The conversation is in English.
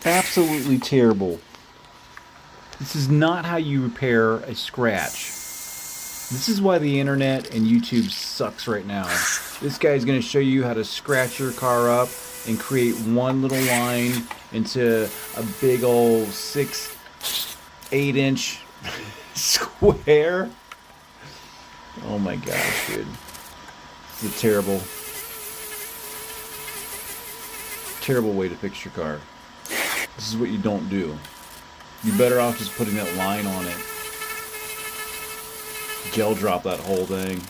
Absolutely terrible. This is not how you repair a scratch. This is why the internet and YouTube sucks right now. This guy is going to show you how to scratch your car up and create one little line into a big old 8 inch square. Oh my gosh, dude. It's a terrible way to fix your car. This is what you don't do. You're better off just putting that line on it. Gel drop that whole thing.